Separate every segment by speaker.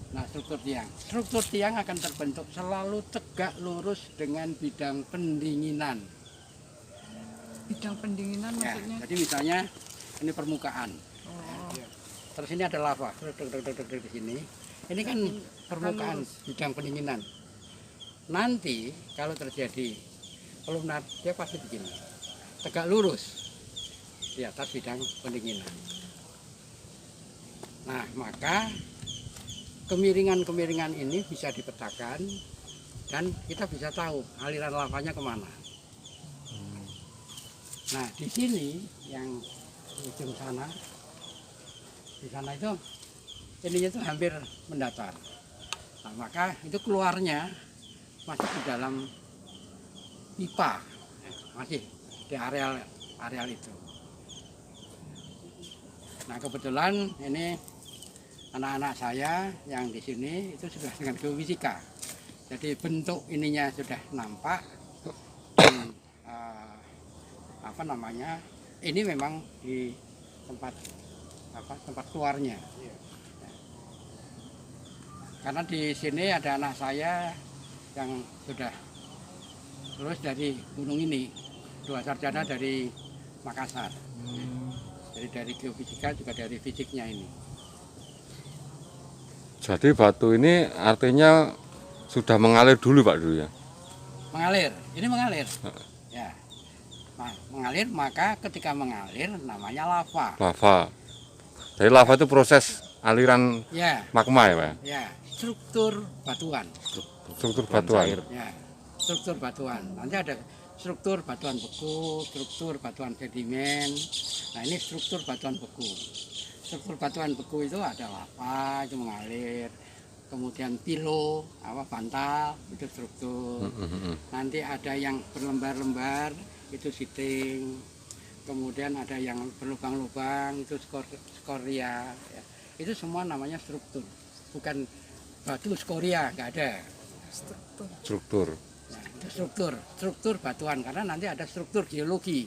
Speaker 1: Nah, struktur tiang akan terbentuk selalu tegak lurus dengan bidang pendinginan.
Speaker 2: Bidang pendinginan
Speaker 1: Ya,
Speaker 2: maksudnya?
Speaker 1: jadi misalnya ini permukaan.
Speaker 2: Oh.
Speaker 1: Terus ini ada lava di sini. Ini kan permukaan bidang pendinginan. Nanti kalau terjadi kolumnar dia pasti begini, tegak lurus di atas bidang pendinginan. Nah, maka kemiringan-kemiringan ini bisa dipetakan dan kita bisa tahu aliran lavanya kemana. Nah, di sini yang ujung sana, di sana itu ininya itu hampir mendatar. Nah, maka itu keluarnya masih di dalam pipa, masih di areal itu. Nah, kebetulan ini anak-anak saya yang di sini itu sudah dengan geofisika. Jadi bentuk ininya sudah nampak. Dan, apa namanya? Ini memang di tempat keluarnya. Karena di sini ada anak saya yang sudah lulus dari gunung ini, 2 sarjana dari Makassar. Jadi dari geofisika juga dari fisiknya ini.
Speaker 3: Jadi batu ini artinya sudah mengalir dulu Pak dulu ya?
Speaker 1: Mengalir, ini mengalir. Ya, nah, mengalir maka ketika mengalir namanya lava.
Speaker 3: Lava. Jadi lava itu proses aliran
Speaker 1: Ya,
Speaker 3: magma ya Pak?
Speaker 1: ya, struktur batuan.
Speaker 3: Struktur batuan.
Speaker 1: Ya, struktur batuan. Nanti ada struktur batuan beku, struktur batuan sedimen. Nah, ini struktur batuan beku. Struktur batuan beku itu ada lava itu mengalir, kemudian pilo, bantal itu struktur. Nanti ada yang berlembar-lembar itu siting, kemudian ada yang berlubang-lubang itu skoria. Ya. Itu semua namanya struktur, bukan batu skoria, nggak ada.
Speaker 3: Struktur.
Speaker 1: Nah, itu struktur batuan karena nanti ada struktur geologi.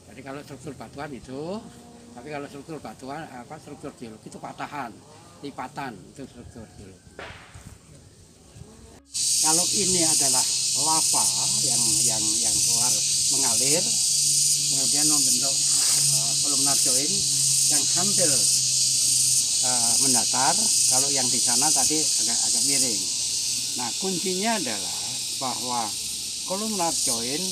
Speaker 1: Jadi kalau struktur batuan itu, tapi kalau struktur batuan struktur geologi itu patahan, lipatan itu struktur geologi. Kalau ini adalah lava yang keluar mengalir, kemudian membentuk kolumnar join yang hampir mendatar. Kalau yang di sana tadi agak miring. Nah, kuncinya adalah bahwa kolumnar join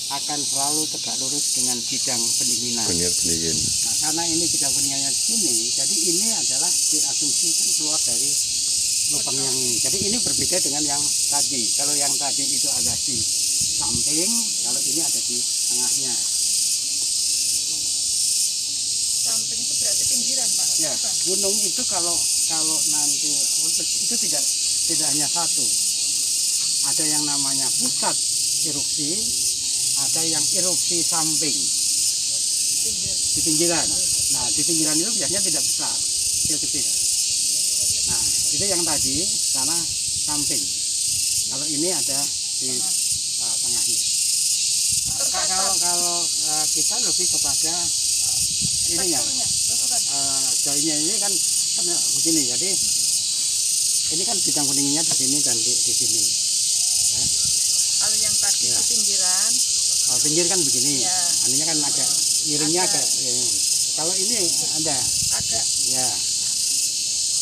Speaker 1: akan selalu tegak lurus dengan bidang pendinginan.
Speaker 3: Pendingin.
Speaker 1: Nah, karena ini bidang pendinginannya di sini, jadi ini adalah diasumsikan keluar dari lubang yang ini. Jadi ini berbeda dengan yang tadi. Kalau yang tadi itu ada di samping, kalau ini ada di tengahnya.
Speaker 2: Samping itu berarti pinggiran Pak?
Speaker 1: Ya, gunung itu kalau nanti itu tidak hanya satu. Ada yang namanya pusat erupsi, ada yang erupsi samping di pinggiran. Nah, di pinggiran itu biasanya tidak besar, kecil-kecil. Nah, itu yang tadi sana samping. Kalau ini ada di tengahnya. Kalau kita lebih kepada ininya, joinnya ini kan begini. Jadi ini kan bidang pendinginnya di sini dan di sini. Ya.
Speaker 2: Kalau yang tadi
Speaker 1: Ya.
Speaker 2: di pinggiran,
Speaker 1: Kalau pinggir kan begini,
Speaker 2: ya.
Speaker 1: aninya kan agak miringnya agak. Kalau ini ada,
Speaker 2: agak
Speaker 1: ya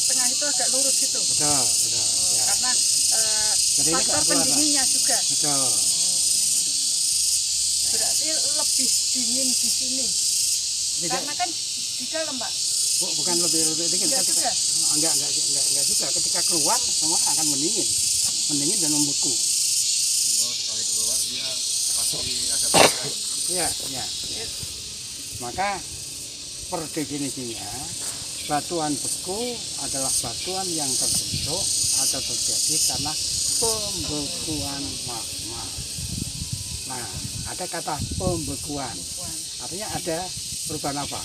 Speaker 2: tengah itu agak lurus gitu.
Speaker 1: betul. Ya.
Speaker 2: Karena
Speaker 1: Jadi ini
Speaker 2: faktor
Speaker 1: keluar,
Speaker 2: pendinginnya juga.
Speaker 1: betul.
Speaker 2: Berarti lebih dingin di sini.
Speaker 1: Tidak,
Speaker 2: Karena kan di dalam Pak.
Speaker 1: bukan lebih dingin.
Speaker 2: Iya
Speaker 1: Ketika,
Speaker 2: juga.
Speaker 1: enggak juga. Ketika keluar semua akan mendingin dan membeku. Iya. Maka per definisinya batuan beku adalah batuan yang terbentuk atau terjadi karena pembekuan magma. Nah, ada kata pembekuan, artinya ada perubahan apa?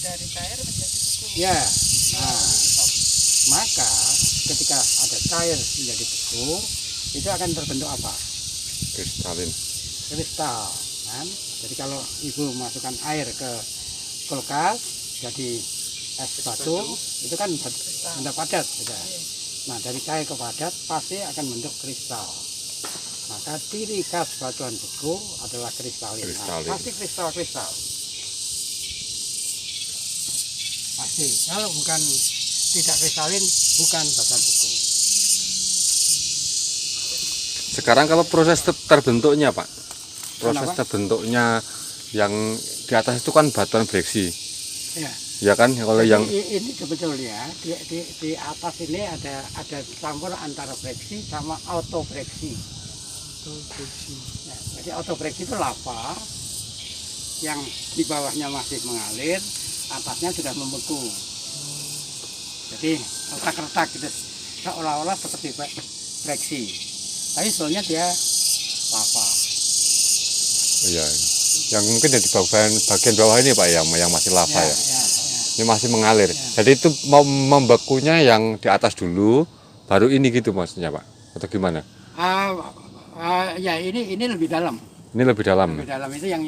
Speaker 2: Dari cair menjadi beku.
Speaker 1: Ya, nah, maka ketika ada cair menjadi beku, itu akan terbentuk apa?
Speaker 3: Kristalin.
Speaker 1: Kristal. Kan? Jadi kalau ibu masukkan air ke kulkas, jadi es batu itu kan benda padat gitu. Nah dari cair ke padat pasti akan bentuk kristal. Maka ciri khas batuan beku adalah kristalin.
Speaker 3: Kristalin.
Speaker 1: Nah, pasti kristal. Pasti. Kalau bukan tidak kristalin bukan batuan beku.
Speaker 3: Sekarang kalau proses terbentuknya Pak, proses
Speaker 1: Kenapa?
Speaker 3: terbentuknya yang di atas itu kan batuan breksi,
Speaker 1: Ya.
Speaker 3: ya kan? Kalau
Speaker 1: Jadi
Speaker 3: yang
Speaker 1: ini sebetulnya di atas ini ada campur antara breksi sama autobreksi. Ya, jadi autobreksi itu lava yang di bawahnya masih mengalir, atasnya sudah membeku. Jadi retak-retak gitu, seolah-olah seperti breksi. Tapi sebenarnya dia lava.
Speaker 3: ya, yang mungkin di bagian bawah ini Pak yang masih lava ya.
Speaker 1: Ya.
Speaker 3: Ini masih mengalir. Jadi itu mau membekunya yang di atas dulu, baru ini gitu maksudnya Pak, atau gimana?
Speaker 1: Ya ini lebih dalam.
Speaker 3: Ini lebih dalam,
Speaker 1: Lebih dalam itu yang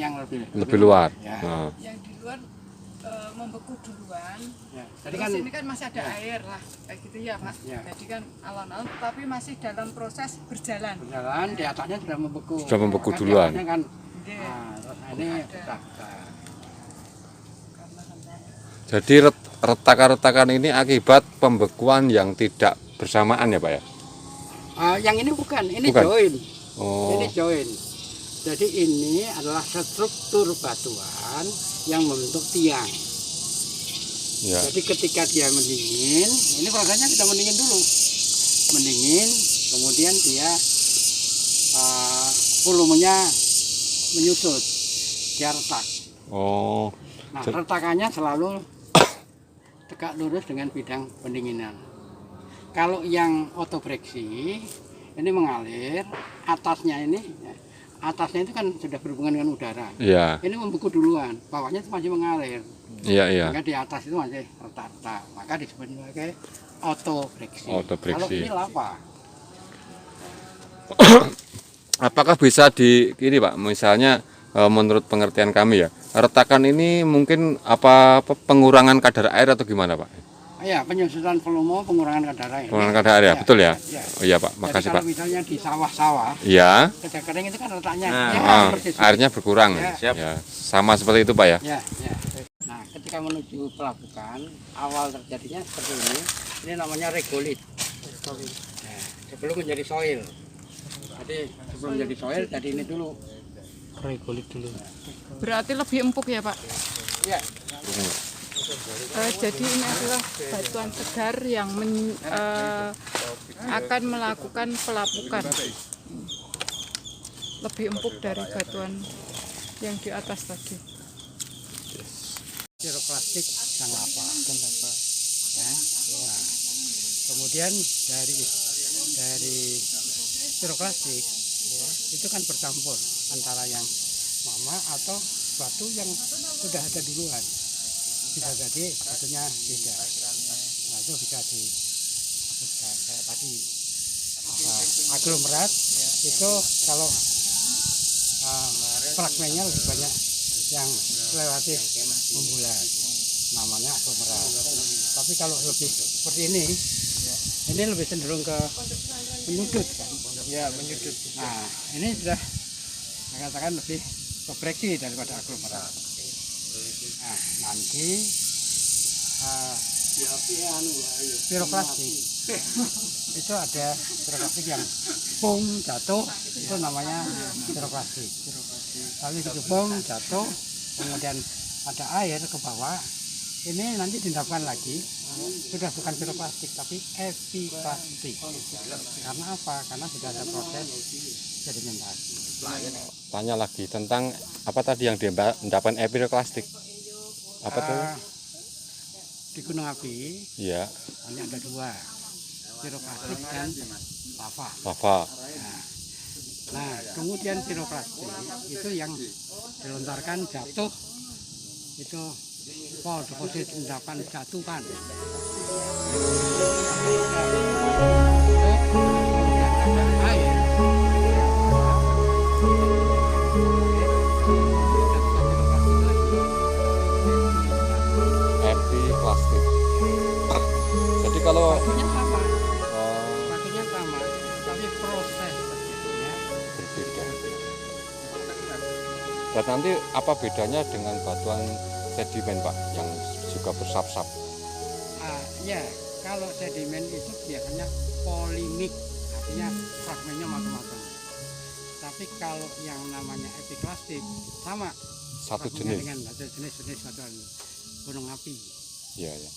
Speaker 3: lebih luar.
Speaker 1: Ya.
Speaker 3: Nah,
Speaker 2: Yang di luar membeku duluan.
Speaker 1: Ya. Jadi
Speaker 2: Terus
Speaker 1: kan
Speaker 2: ini kan masih ada air lah, kayak gitu ya Pak.
Speaker 1: Ya.
Speaker 2: Jadi kan alon-alon, tapi masih dalam proses berjalan.
Speaker 1: berjalan di atasnya sudah membeku.
Speaker 3: Sudah membeku
Speaker 1: Kan
Speaker 3: duluan.
Speaker 1: di atasnya kan,
Speaker 2: Iya.
Speaker 1: terus ini retak.
Speaker 3: jadi retakan-retakan ini akibat pembekuan yang tidak bersamaan ya Pak ya?
Speaker 1: Yang ini bukan, ini
Speaker 3: Bukan.
Speaker 1: join.
Speaker 3: Oh,
Speaker 1: Ini join. Jadi ini adalah struktur batuan yang membentuk tiang.
Speaker 3: ya.
Speaker 1: Jadi ketika dia mendingin, ini prosesnya kita mendingin dulu. Mendingin, kemudian dia volumenya menyusut, dia retak.
Speaker 3: Oh,
Speaker 1: Nah, retakannya selalu tegak lurus dengan bidang pendinginan. Kalau yang autobreksi ini mengalir, atasnya itu kan sudah berhubungan dengan udara.
Speaker 3: iya,
Speaker 1: Ini membeku duluan, bawahnya itu masih mengalir.
Speaker 3: iya.
Speaker 1: Maka di atas itu masih retak-retak. Maka disebut sebagai autobreksi.
Speaker 3: Autobreksi.
Speaker 1: Kalau ini lava.
Speaker 3: Apakah bisa ini Pak, misalnya menurut pengertian kami ya, retakan ini mungkin apa pengurangan kadar air atau gimana Pak?
Speaker 1: Ya, penyusutan volume, pengurangan kadar air.
Speaker 3: Pengurangan kadar air ya, betul ya?
Speaker 1: Ya.
Speaker 3: Oh iya Pak,
Speaker 1: Jadi
Speaker 3: makasih
Speaker 1: kalau
Speaker 3: Pak.
Speaker 1: misalnya di sawah-sawah,
Speaker 3: Iya,
Speaker 1: ketika kering itu kan letaknya
Speaker 3: airnya berkurang.
Speaker 1: Ya.
Speaker 3: Ya, sama seperti itu Pak ya?
Speaker 1: Ya. Nah, ketika menuju pelabukan, awal terjadinya seperti ini namanya regolit. Nah, sebelum menjadi soil. Jadi sebelum menjadi soil, jadi ini dulu. Regolit dulu.
Speaker 2: Berarti lebih empuk ya Pak?
Speaker 1: Ya,
Speaker 2: Jadi ini adalah batuan segar yang akan melakukan pelapukan. Lebih empuk dari batuan yang di atas tadi.
Speaker 1: piroklastik dan lava. Ya. Nah, kemudian dari piroklastik itu kan bercampur antara yang lama atau batu yang sudah ada duluan. Bisa jadi batunya beda. Nah itu bisa disebutkan kayak tadi aglomerat itu kalau fragmennya lebih banyak yang relatif membulat, namanya aglomerat. Tapi kalau lebih seperti ini lebih cenderung ke menyudut kan? Ya menyudut. Nah ini sudah saya katakan lebih ke breksi daripada aglomerat. Nah nanti piroklastik itu ada piroklastik yang pung jatuh, itu namanya piroklastik. Tapi itu pung jatuh kemudian ada air ke bawah, ini nanti dendapkan lagi, sudah bukan piroklastik tapi epiplastik. Karena apa? Karena sudah ada proses sedimentasi.
Speaker 3: Tanya lagi tentang apa tadi yang diendapkan epiroklastik? Apa tuh?
Speaker 1: Di gunung api
Speaker 3: Iya,
Speaker 1: hanya ada dua, piroklastik dan lava.
Speaker 3: lava.
Speaker 1: Nah, kemudian piroklastik itu yang dilontarkan jatuh, itu deposit endapan jatuhan. Air.
Speaker 3: Epiplastik. kalau
Speaker 1: Batunya sama,
Speaker 3: oh,
Speaker 1: batunya sama, tapi proses terjadinya
Speaker 3: berbeda. Dan nanti apa bedanya dengan batuan sedimen Pak yang juga bersap-sap?
Speaker 1: Ya, kalau sedimen itu biasanya polimik, artinya fragmennya macam-macam. Tapi kalau yang namanya epiklastik sama
Speaker 3: Satu
Speaker 1: fragmennya
Speaker 3: jenis.
Speaker 1: dengan jenis-jenis batuan gunung api.
Speaker 3: Iya ya.